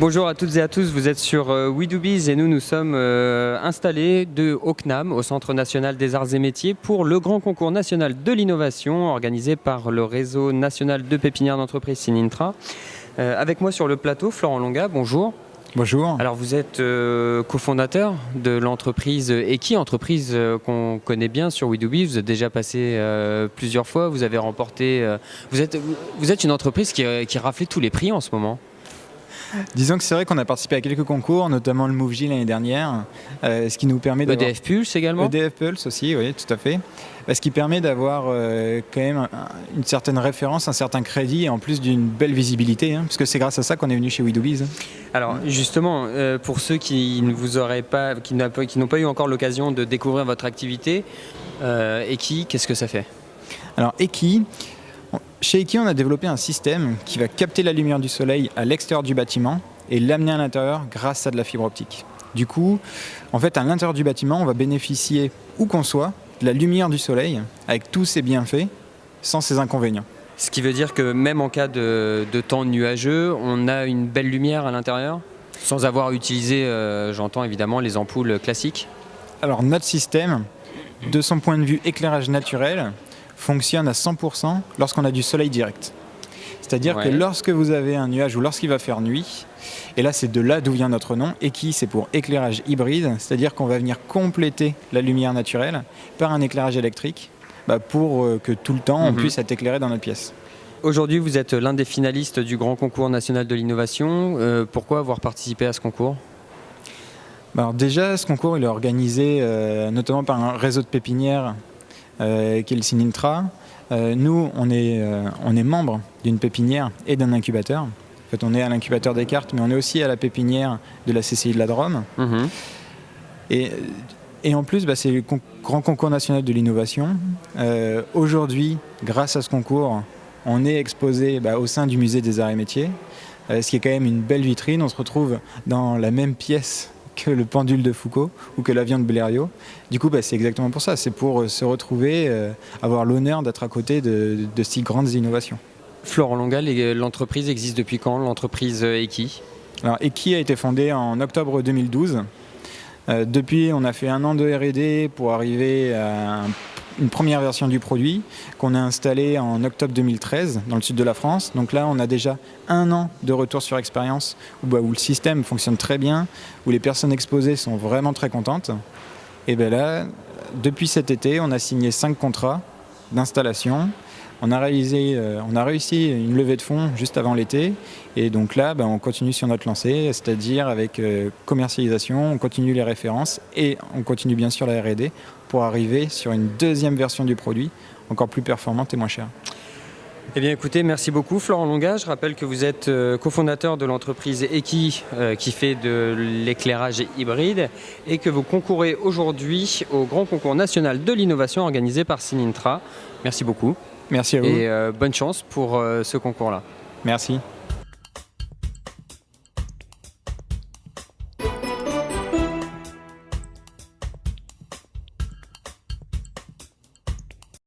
Bonjour à toutes et à tous, vous êtes sur WeDoBiz et nous sommes installés au CNAM, au Centre National des Arts et Métiers, pour le grand concours national de l'innovation organisé par le réseau national de pépinières d'entreprise Synintra. Avec moi sur le plateau, Florent Longa, bonjour. Bonjour. Alors vous êtes cofondateur de l'entreprise Eki, entreprise qu'on connaît bien sur WeDoBiz. Vous êtes déjà passé plusieurs fois, vous avez remporté... vous êtes une entreprise qui rafle tous les prix en ce moment. Disons que c'est vrai qu'on a participé à quelques concours, notamment le MoveJ l'année dernière, ce qui nous permet d'avoir... EDF Pulse également. EDF Pulse aussi, oui, tout à fait. Ce qui permet d'avoir quand même une certaine référence, un certain crédit et en plus d'une belle visibilité, parce que c'est grâce à ça qu'on est venu chez WeDoBiz. Alors justement, pour ceux qui n'ont pas eu encore l'occasion de découvrir votre activité, Eki, qu'est-ce que ça fait? Alors Eki, chez Eki, on a développé un système qui va capter la lumière du soleil à l'extérieur du bâtiment et l'amener à l'intérieur grâce à de la fibre optique. Du coup, en fait, à l'intérieur du bâtiment, on va bénéficier, où qu'on soit, de la lumière du soleil avec tous ses bienfaits, sans ses inconvénients. Ce qui veut dire que même en cas de temps nuageux, on a une belle lumière à l'intérieur, sans avoir utilisé, j'entends évidemment, les ampoules classiques. Alors notre système, de son point de vue éclairage naturel, fonctionne à 100% lorsqu'on a du soleil direct. C'est-à-dire que lorsque vous avez un nuage ou lorsqu'il va faire nuit, et là c'est de là d'où vient notre nom, Eki c'est pour éclairage hybride, c'est-à-dire qu'on va venir compléter la lumière naturelle par un éclairage électrique pour que tout le temps on puisse être éclairé dans notre pièce. Aujourd'hui vous êtes l'un des finalistes du Grand Concours National de l'Innovation. Pourquoi avoir participé à ce concours ? Alors déjà ce concours il est organisé notamment par un réseau de pépinières qui est le Synintra. Nous, on est membre d'une pépinière et d'un incubateur. En fait, on est à l'incubateur des cartes, mais on est aussi à la pépinière de la CCI de la Drôme. Et en plus, c'est le Grand Concours National de l'Innovation. Aujourd'hui, grâce à ce concours, on est exposé au sein du Musée des Arts et Métiers, ce qui est quand même une belle vitrine. On se retrouve dans la même pièce que le pendule de Foucault ou que l'avion de Blériot. Du coup, c'est exactement pour ça. C'est pour se retrouver, avoir l'honneur d'être à côté de si grandes innovations. Florent Longa, l'entreprise existe depuis quand, l'entreprise Eki ? Alors, Eki a été fondée en octobre 2012. Depuis, on a fait 1 an de R&D pour arriver à une première version du produit qu'on a installée en octobre 2013 dans le sud de la France. Donc là, on a déjà 1 an de retour sur expérience où le système fonctionne très bien, où les personnes exposées sont vraiment très contentes. Et là, depuis cet été, on a signé 5 contrats d'installation. On a réussi une levée de fonds juste avant l'été. Et donc là, on continue sur notre lancée, c'est-à-dire avec commercialisation, on continue les références et on continue bien sûr la R&D pour arriver sur une deuxième version du produit, encore plus performante et moins chère. Eh bien écoutez, merci beaucoup Florent Longa. Je rappelle que vous êtes cofondateur de l'entreprise Eki qui fait de l'éclairage hybride et que vous concourez aujourd'hui au Grand Concours National de l'Innovation organisé par Synintra. Merci beaucoup. Merci à vous. Et bonne chance pour ce concours-là. Merci.